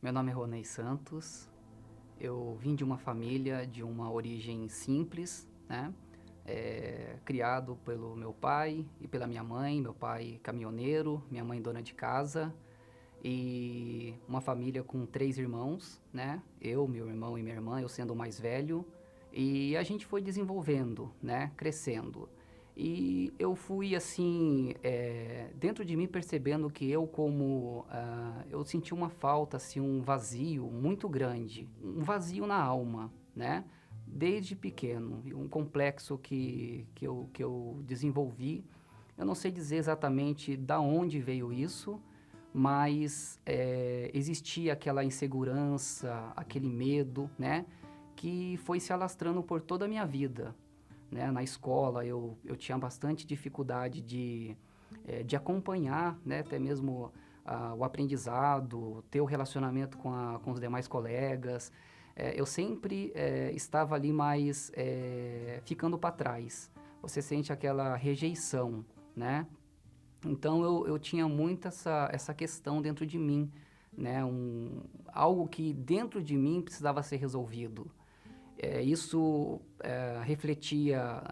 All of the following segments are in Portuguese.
Meu nome é Ronei Santos, eu vim de uma família de uma origem simples, né? Criado pelo meu pai e pela minha mãe, meu pai caminhoneiro, minha mãe dona de casa, e uma família com 3 irmãos, né? Eu, meu irmão e minha irmã, eu sendo o mais velho, e a gente foi desenvolvendo, né? Crescendo. E eu fui assim, dentro de mim percebendo que eu senti uma falta, assim, um vazio muito grande, um vazio na alma, né? Desde pequeno, um complexo que eu desenvolvi. Eu não sei dizer exatamente da onde veio isso, mas existia aquela insegurança, aquele medo, né? Que foi se alastrando por toda a minha vida, né? Na escola eu tinha bastante dificuldade de acompanhar, né? Até mesmo o aprendizado, ter o relacionamento com os demais colegas. Eu sempre estava ali mais ficando para trás. Você sente aquela rejeição, né? Então eu tinha muito essa questão dentro de mim, né? Algo que dentro de mim precisava ser resolvido. Isso refletia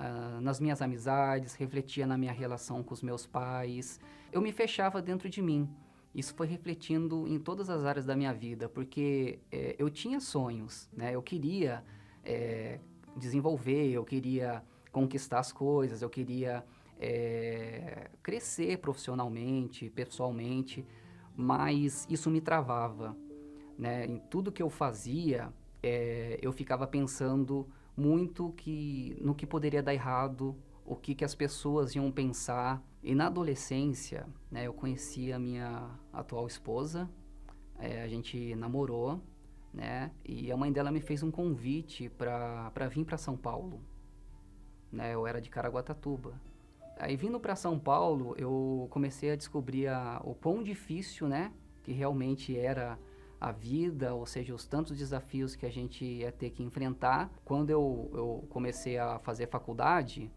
nas minhas amizades, refletia na minha relação com os meus pais. Eu me fechava dentro de mim. Isso foi refletindo em todas as áreas da minha vida, porque eu tinha sonhos, né? Eu queria desenvolver, eu queria conquistar as coisas, eu queria crescer profissionalmente, pessoalmente, mas isso me travava, né? Em tudo que eu fazia, eu ficava pensando muito no que poderia dar errado, o que as pessoas iam pensar. E na adolescência, né, eu conheci a minha atual esposa, a gente namorou, né? E a mãe dela me fez um convite para vir para São Paulo, né? Eu era de Caraguatatuba. Aí vindo para São Paulo, eu comecei a descobrir o quão difícil, né, que realmente era a vida, ou seja, os tantos desafios que a gente ia ter que enfrentar. Quando eu comecei a fazer faculdade,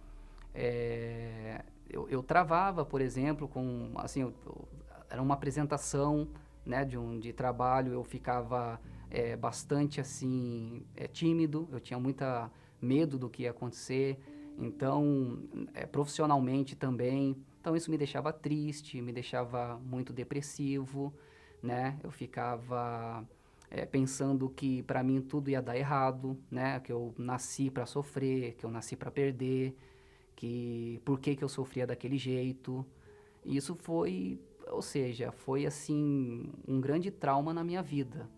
eu travava, por exemplo, assim, era uma apresentação, né, de trabalho, eu ficava bastante assim tímido, eu tinha muita medo do que ia acontecer. Então, profissionalmente também. Então, isso me deixava triste, me deixava muito depressivo, né? Eu ficava pensando que para mim tudo ia dar errado, né? Que eu nasci para sofrer, que eu nasci para perder, que por que eu sofria daquele jeito. E isso foi, ou seja, foi assim um grande trauma na minha vida.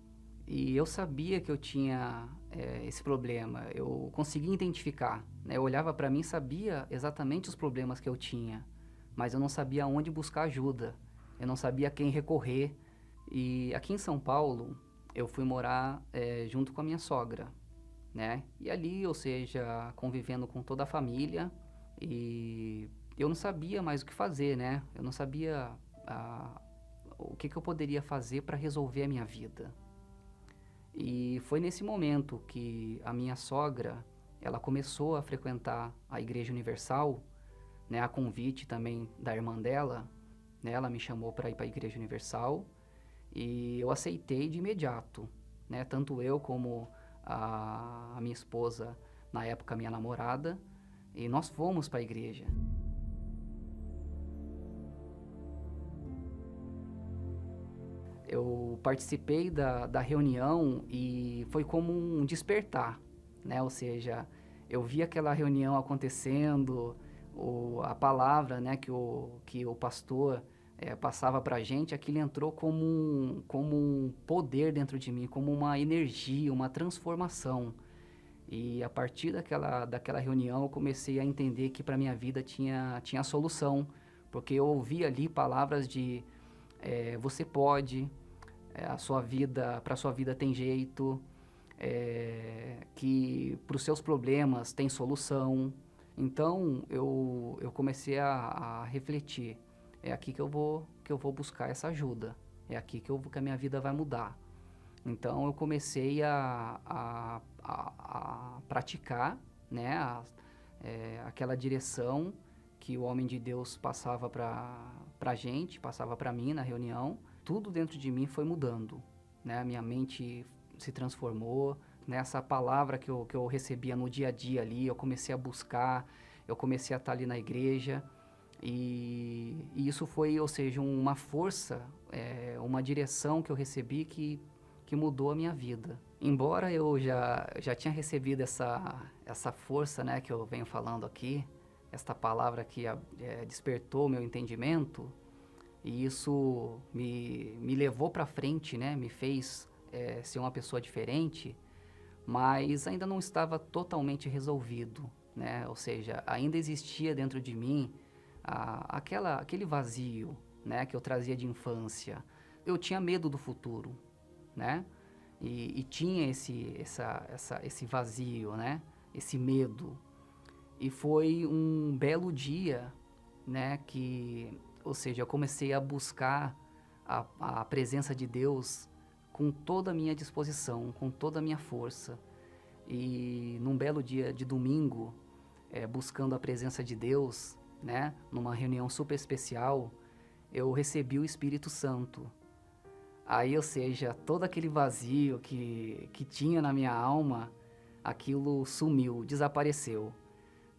E eu sabia que eu tinha esse problema, eu conseguia identificar, né? Eu olhava para mim e sabia exatamente os problemas que eu tinha, mas eu não sabia onde buscar ajuda, eu não sabia a quem recorrer. E aqui em São Paulo, eu fui morar junto com a minha sogra, né? E ali, ou seja, convivendo com toda a família, e eu não sabia mais o que fazer, né? Eu não sabia ah, o que eu poderia fazer para resolver a minha vida. E foi nesse momento que a minha sogra, ela começou a frequentar a Igreja Universal, né, a convite também da irmã dela, né, ela me chamou para ir para a Igreja Universal e eu aceitei de imediato, né, tanto eu como a minha esposa, na época minha namorada, e nós fomos para a igreja. Eu participei da reunião e foi como um despertar, né? Ou seja, eu vi aquela reunião acontecendo, a palavra, né, que o pastor passava para a gente, aquilo entrou como um poder dentro de mim, como uma energia, uma transformação. E a partir daquela reunião eu comecei a entender que para minha vida tinha solução, porque eu ouvi ali palavras de você pode, para a sua vida tem jeito, que para os seus problemas tem solução. Então eu comecei a refletir, é aqui que eu vou buscar essa ajuda, é aqui que a minha vida vai mudar. Então eu comecei a praticar, né, aquela direção que o homem de Deus passava para a gente, passava para mim na reunião. Tudo dentro de mim foi mudando, né? Minha mente se transformou. Nessa palavra que eu recebia no dia a dia ali, eu comecei a buscar, eu comecei a estar ali na igreja. E isso foi, ou seja, uma força, uma direção que eu recebi que mudou a minha vida. Embora eu já tinha recebido essa força, né, que eu venho falando aqui, esta palavra que despertou o meu entendimento, e isso me levou para frente, né, me fez ser uma pessoa diferente, mas ainda não estava totalmente resolvido, né, ou seja, ainda existia dentro de mim aquele vazio, né, que eu trazia de infância. Eu tinha medo do futuro, né? E tinha esse vazio, né? Esse medo. E foi um belo dia, né? Ou seja, eu comecei a buscar a presença de Deus com toda a minha disposição, com toda a minha força. E num belo dia de domingo, buscando a presença de Deus, né? Numa reunião super especial, eu recebi o Espírito Santo. Aí, ou seja, todo aquele vazio que tinha na minha alma, aquilo sumiu, desapareceu,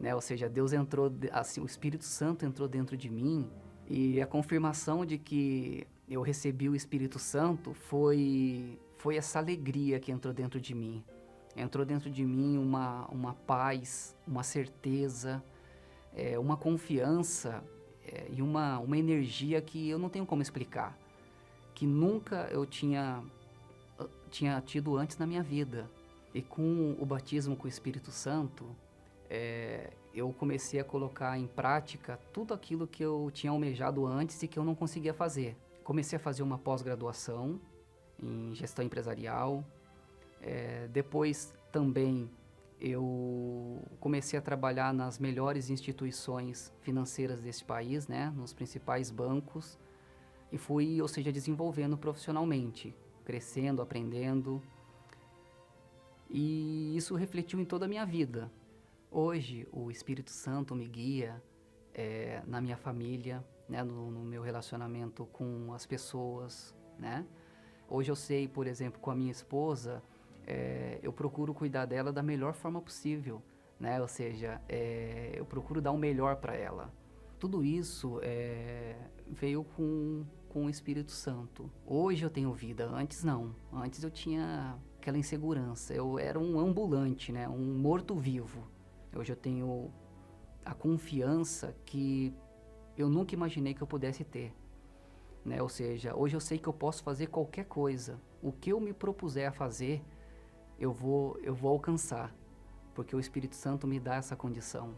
né? Ou seja, Deus entrou, assim, o Espírito Santo entrou dentro de mim e a confirmação de que eu recebi o Espírito Santo foi essa alegria que entrou dentro de mim. Entrou dentro de mim uma paz, uma certeza, uma confiança e uma energia que eu não tenho como explicar, que nunca eu tinha tido antes na minha vida. E com o batismo com o Espírito Santo, eu comecei a colocar em prática tudo aquilo que eu tinha almejado antes e que eu não conseguia fazer. Comecei a fazer uma pós-graduação em gestão empresarial. Depois também eu comecei a trabalhar nas melhores instituições financeiras desse país, né, nos principais bancos. E fui, ou seja, desenvolvendo profissionalmente, crescendo, aprendendo. E isso refletiu em toda a minha vida. Hoje, o Espírito Santo me guia na minha família, né, no meu relacionamento com as pessoas, né? Hoje eu sei, por exemplo, com a minha esposa, eu procuro cuidar dela da melhor forma possível, né? Ou seja, eu procuro dar o melhor para ela. Tudo isso veio com o Espírito Santo. Hoje eu tenho vida, antes não. Antes eu tinha aquela insegurança. Eu era um ambulante, né? Um morto-vivo. Hoje eu tenho a confiança que eu nunca imaginei que eu pudesse ter, né? Ou seja, hoje eu sei que eu posso fazer qualquer coisa. O que eu me propuser a fazer, eu vou alcançar, porque o Espírito Santo me dá essa condição.